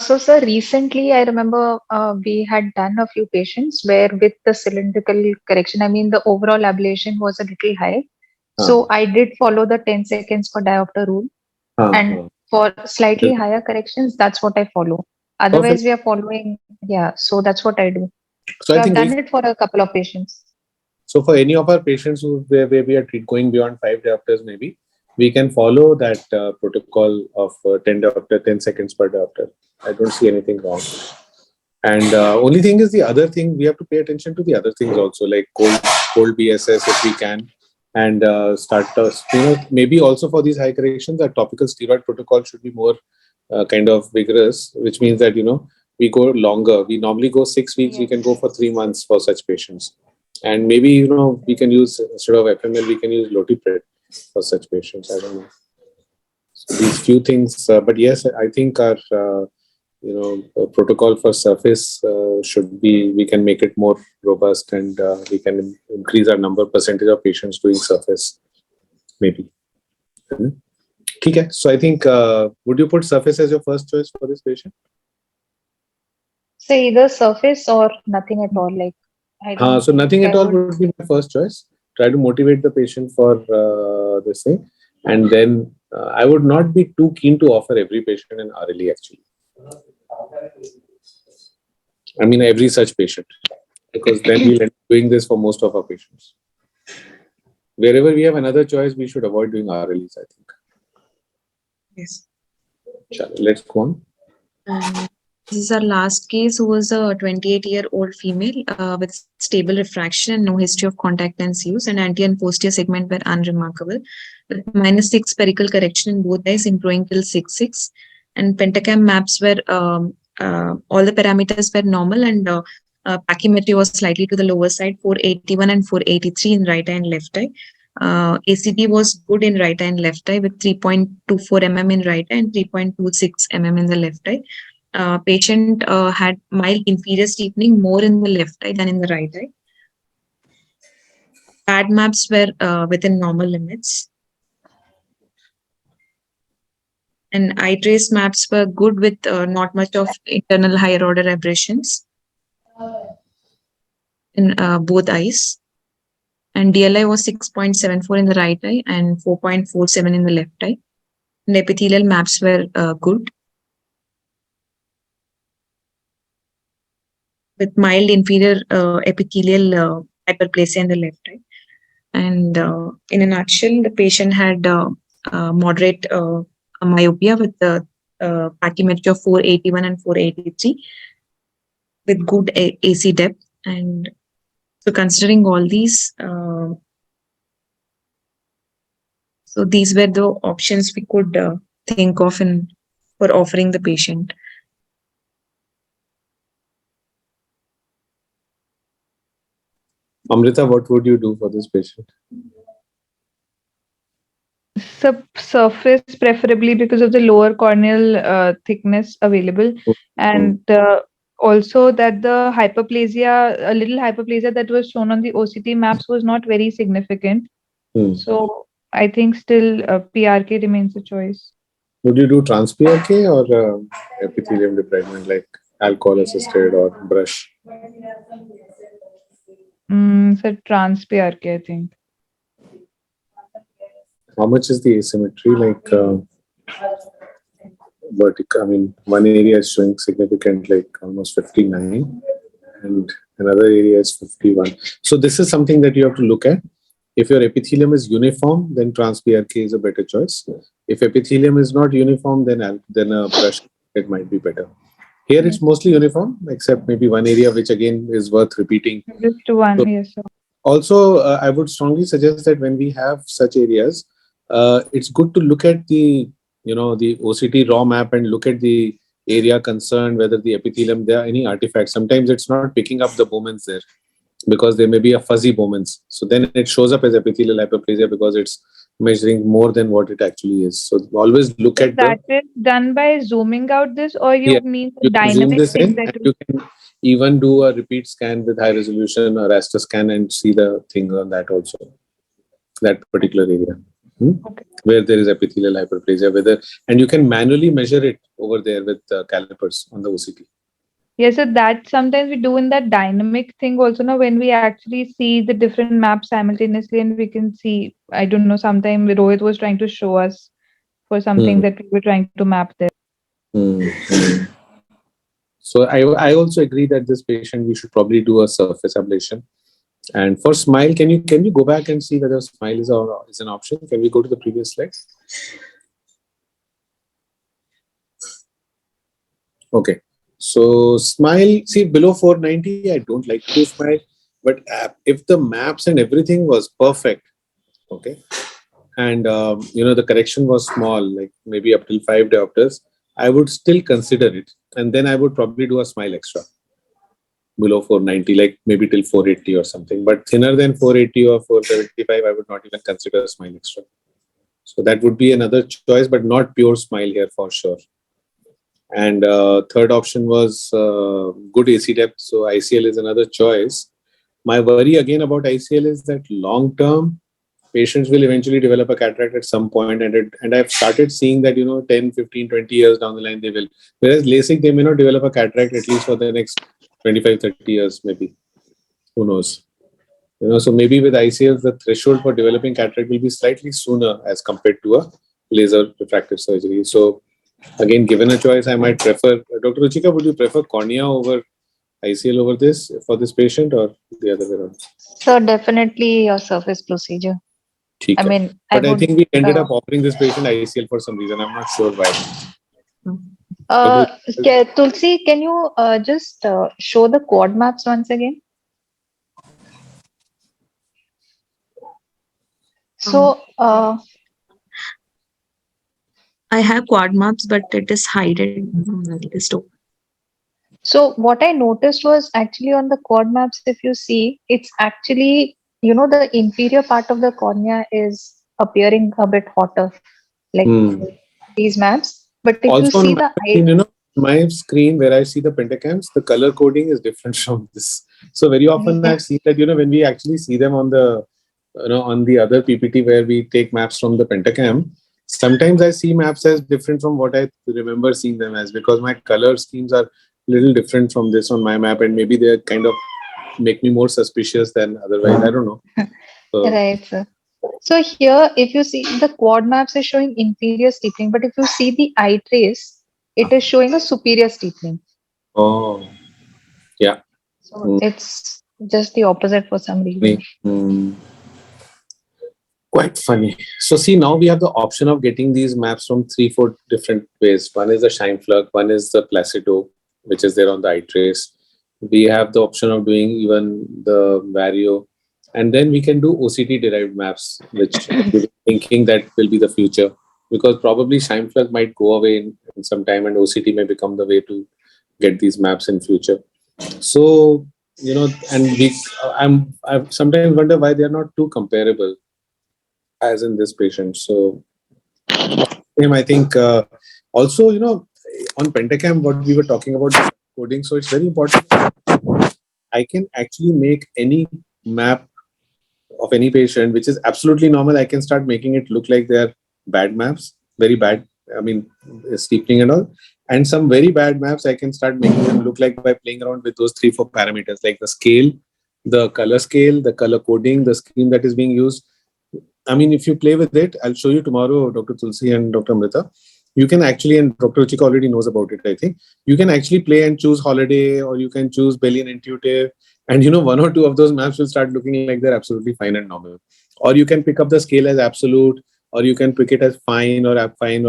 [SPEAKER 3] So, sir, recently I remember we had done a few patients where with the cylindrical correction, I mean, the overall ablation was a little high. So I did follow the 10 seconds per diopter rule. And for slightly higher corrections, that's what I follow. Otherwise, we are following, yeah, so that's what I do.
[SPEAKER 2] So I
[SPEAKER 3] I've
[SPEAKER 2] think
[SPEAKER 3] done it for a couple of patients.
[SPEAKER 2] so for any of our patients where we are going beyond 5 diopters, maybe we can follow that protocol of 10 seconds per diopter. I don't see anything wrong. And only thing is the other thing, we have to pay attention to the other things also, like cold BSS if we can, and start, you know, maybe also for these high corrections, our topical steroid protocol should be more kind of vigorous, which means that, you know, we go longer. We normally go 6 weeks, we can go for 3 months for such patients. And maybe, you know, we can use, instead of FML, we can use Lotipred for such patients. I don't know. So these few things, but yes, I think our, you know, protocol for surface should be, we can make it more robust, and we can increase our percentage of patients doing surface, maybe. Okay. So I think, would you put surface as your first choice for this patient?
[SPEAKER 3] So either surface or nothing at all. Like I don't.
[SPEAKER 2] So nothing at all would be my first choice. Try to motivate the patient for this thing, and then I would not be too keen to offer every patient an RLE actually. I mean, every such patient, because then we'll end up doing this for most of our patients. Wherever we have another choice, we should avoid doing RLEs, I think.
[SPEAKER 1] Yes.
[SPEAKER 2] Let's go on.
[SPEAKER 1] This is our last case, who was a 28-year-old female with stable refraction and no history of contact lens use, and anterior and posterior segment were unremarkable, with -6 spherical correction in both eyes, improving till 6/6, and pentacam maps were all the parameters were normal, and pachymetry was slightly to the lower side, 481 and 483 in right eye and left eye. ACD was good in right eye and left eye with 3.24 mm in right eye and 3.26 mm in the left eye. patient had mild inferior steepening more in the left eye than in the right eye. Bad maps were within normal limits. And eye trace maps were good with not much of internal higher order aberrations in both eyes. And DLI was 6.74 in the right eye and 4.47 in the left eye. And epithelial maps were good, with mild inferior epithelial hyperplasia in the left eye. And in a nutshell, the patient had moderate myopia with the pachymetry of 481 and 483 with good AC depth. And so considering all these, so these were the options we could think of for offering the patient.
[SPEAKER 2] Amrita, what would you do for this patient?
[SPEAKER 4] Surface, preferably because of the lower corneal thickness available, and also that the hyperplasia, a little hyperplasia that was shown on the OCT maps was not very significant. So I think still PRK remains a choice.
[SPEAKER 2] Would you do trans-PRK or epithelium debridement like alcohol assisted or brush?
[SPEAKER 4] So trans PRK, I think.
[SPEAKER 2] How much is the asymmetry? Like vertical, I mean, one area is showing significant, like almost 59, and another area is 51. So this is something that you have to look at. If your epithelium is uniform, then trans-PRK is a better choice. If epithelium is not uniform, then a brush it might be better. Here it's mostly uniform, except maybe one area which again is worth repeating.
[SPEAKER 4] Just one,
[SPEAKER 2] So,
[SPEAKER 4] yes, sir.
[SPEAKER 2] also, I would strongly suggest that when we have such areas, it's good to look at the OCT raw map and look at the area concerned, whether the epithelium, there are any artifacts. Sometimes it's not picking up the Bowman's there because there may be a fuzzy Bowman's. So then it shows up as epithelial hyperplasia because it's measuring more than what it actually is. So always look at
[SPEAKER 4] that is done by zooming out this, or you mean the
[SPEAKER 2] you can zoom
[SPEAKER 4] dynamic
[SPEAKER 2] this
[SPEAKER 4] thing
[SPEAKER 2] in,
[SPEAKER 4] that
[SPEAKER 2] and you can even do a repeat scan with high resolution or raster scan and see the thing on that also, that particular area.
[SPEAKER 4] Okay.
[SPEAKER 2] Where there is epithelial hyperplasia, and you can manually measure it over there with calipers on the OCT.
[SPEAKER 4] Yes, so that sometimes we do in that dynamic thing also now when we actually see the different maps simultaneously and we can see, I don't know, sometime Rohit was trying to show us for something that we were trying to map there.
[SPEAKER 2] So I also agree that this patient we should probably do a surface ablation. And for smile, can you go back and see whether smile is an option? Can we go to the previous slide? Okay. So smile, see below 490, I don't like to do smile, but if the maps and everything was perfect, okay, and the correction was small, like maybe up till 5 diopters, I would still consider it, and then I would probably do a smile extra below 490, like maybe till 480 or something. But thinner than 480 or 475, I would not even consider a smile extra. So that would be another choice, but not pure smile here for sure. And third option was good AC depth. So ICL is another choice. My worry again about ICL is that long term, patients will eventually develop a cataract at some point, and I've started seeing that 10, 15, 20 years down the line they will. Whereas LASIK, they may not develop a cataract at least for the next 25, 30 years maybe. Who knows? So maybe with ICLs, the threshold for developing cataract will be slightly sooner as compared to a laser refractive surgery. So again, given a choice, I might prefer. Dr. Ruchika, would you prefer cornea over ICL over this for this patient, or the other way around?
[SPEAKER 3] So definitely your surface procedure. I mean,
[SPEAKER 2] but I think we ended up offering this patient ICL for some reason. I'm not sure why.
[SPEAKER 3] Tulsi, can you just show the quad maps once again? So
[SPEAKER 1] I have quad maps, but it is hidden. It is open.
[SPEAKER 3] So what I noticed was actually on the quad maps, if you see, it's actually, the inferior part of the cornea is appearing a bit hotter, like these maps. But if
[SPEAKER 2] Also
[SPEAKER 3] you see the
[SPEAKER 2] magazine, my screen where I see the pentacams, the color coding is different from this. So very often I've seen that, when we actually see them on the, on the other PPT where we take maps from the pentacam, sometimes I see maps as different from what I remember seeing them as, because my color schemes are little different from this on my map, and maybe they kind of make me more suspicious than otherwise. I don't know. So,
[SPEAKER 3] Right, sir. So here, if you see the quad maps is showing inferior steepening, but if you see the eye trace, it is showing a superior steepening.
[SPEAKER 2] oh, yeah.
[SPEAKER 3] So it's just the opposite for some reason.
[SPEAKER 2] Mm. Quite funny. So see, now we have the option of getting these maps from 3-4 different ways. One is the Scheinflug, one is the Placido, which is there on the eye trace. We have the option of doing even the Vario, and then we can do OCT derived maps, which we're thinking that will be the future, because probably Scheinflug might go away in some time, and OCT may become the way to get these maps in future. So and I sometimes wonder why they are not too comparable as in this patient. So same, I think also, on Pentacam, what we were talking about coding. So it's very important. I can actually make any map of any patient, which is absolutely normal. I can start making it look like they're bad maps, very bad. I mean, steepening and all. And some very bad maps, I can start making them look like by playing around with those 3-4 parameters, like the scale, the color coding, the scheme that is being used. I mean, if you play with it, I'll show you tomorrow, Dr. Tulsi and Dr. Amrita. You can actually, and Dr. Uchika already knows about it, I think. You can actually play and choose holiday, or you can choose Bayesian intuitive. And one or two of those maps will start looking like they're absolutely fine and normal. Or you can pick up the scale as absolute, or you can pick it as fine or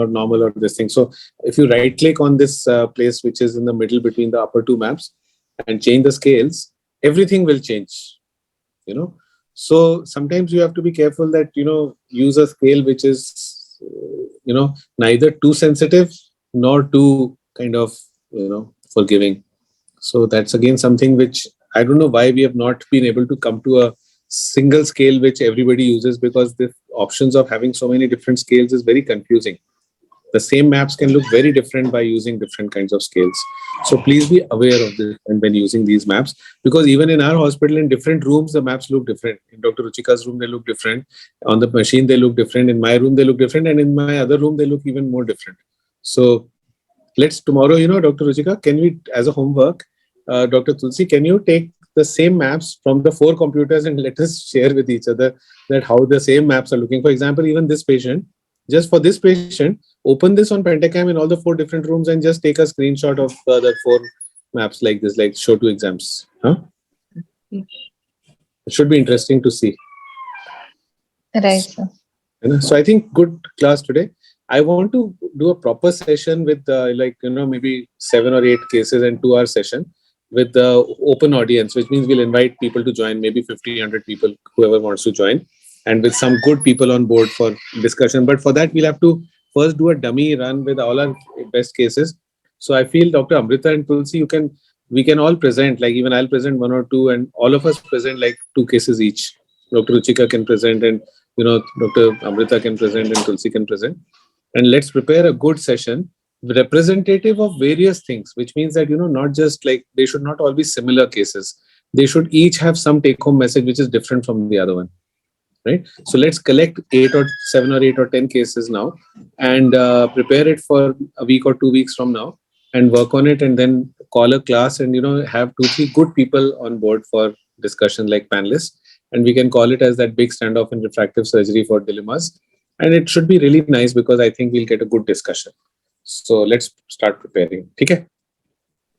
[SPEAKER 2] normal or this thing. So if you right click on this place, which is in the middle between the upper two maps, and change the scales, everything will change. So sometimes you have to be careful that use a scale which is neither too sensitive nor too kind of forgiving. So that's again something which I don't know why we have not been able to come to a single scale which everybody uses, because the options of having so many different scales is very confusing. The same maps can look very different by using different kinds of scales. So please be aware of this when using these maps, because even in our hospital, in different rooms, the maps look different. In Dr. Ruchika's room, they look different. On the machine, they look different. In my room, they look different. And in my other room, they look even more different. So let's tomorrow, Dr. Ruchika, can we, as a homework, Dr. Tulsi, can you take the same maps from the 4 computers and let us share with each other that how the same maps are looking? For example, even this patient, just for this patient, open this on Pentacam in all the 4 different rooms and just take a screenshot of the 4 maps like this, like show 2 exams. It should be interesting to see.
[SPEAKER 3] Right, sir.
[SPEAKER 2] So I think good class today. I want to do a proper session with maybe 7 or 8 cases and 2-hour session with the open audience, which means we'll invite people to join, maybe 1,500 people, whoever wants to join, and with some good people on board for discussion. But for that, we'll have to first do a dummy run with all our best cases. So I feel Dr. Amrita and Tulsi, we can all present, like even I'll present 1 or 2, and all of us present like 2 cases each. Dr. Ruchika can present, and Dr. Amrita can present, and Tulsi can present. And let's prepare a good session representative of various things, which means that, not just like they should not all be similar cases. They should each have some take home message which is different from the other one. Right. So let's collect 8 or 7 or 8 or 10 cases now, and prepare it for a week or 2 weeks from now, and work on it, and then call a class and, have 2-3 good people on board for discussion like panelists. And we can call it as that big standoff in refractive surgery for dilemmas. And it should be really nice, because I think we'll get a good discussion. So let's start preparing. Okay.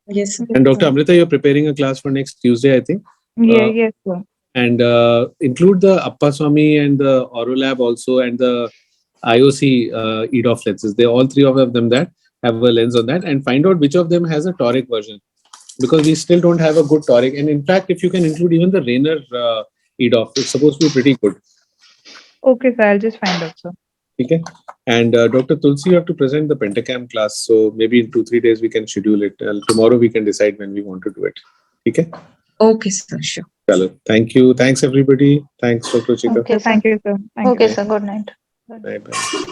[SPEAKER 1] Yes, sir.
[SPEAKER 2] And Dr. Amrita, you're preparing a class for next Tuesday, I think.
[SPEAKER 4] Yes, sir.
[SPEAKER 2] And include the Appaswamy and the Orolab also, and the IOC EDOF lenses. They all 3 of them that have a lens on that, and find out which of them has a toric version, because we still don't have a good toric. And in fact, if you can include even the Rayner EDOF, it's supposed to be pretty good.
[SPEAKER 4] Okay, sir. I'll just find out, sir.
[SPEAKER 2] Okay. And Dr. Tulsi, you have to present the Pentacam class. So maybe in 2-3 days we can schedule it. Tomorrow we can decide when we want to do it. Okay.
[SPEAKER 1] Okay, sir. Sure.
[SPEAKER 2] Thank you. Thanks, everybody. Thanks, Dr. Chika.
[SPEAKER 3] Okay, sir.
[SPEAKER 4] Thank you, sir. Thank you.
[SPEAKER 3] Okay, sir. Good night.
[SPEAKER 2] Bye-bye.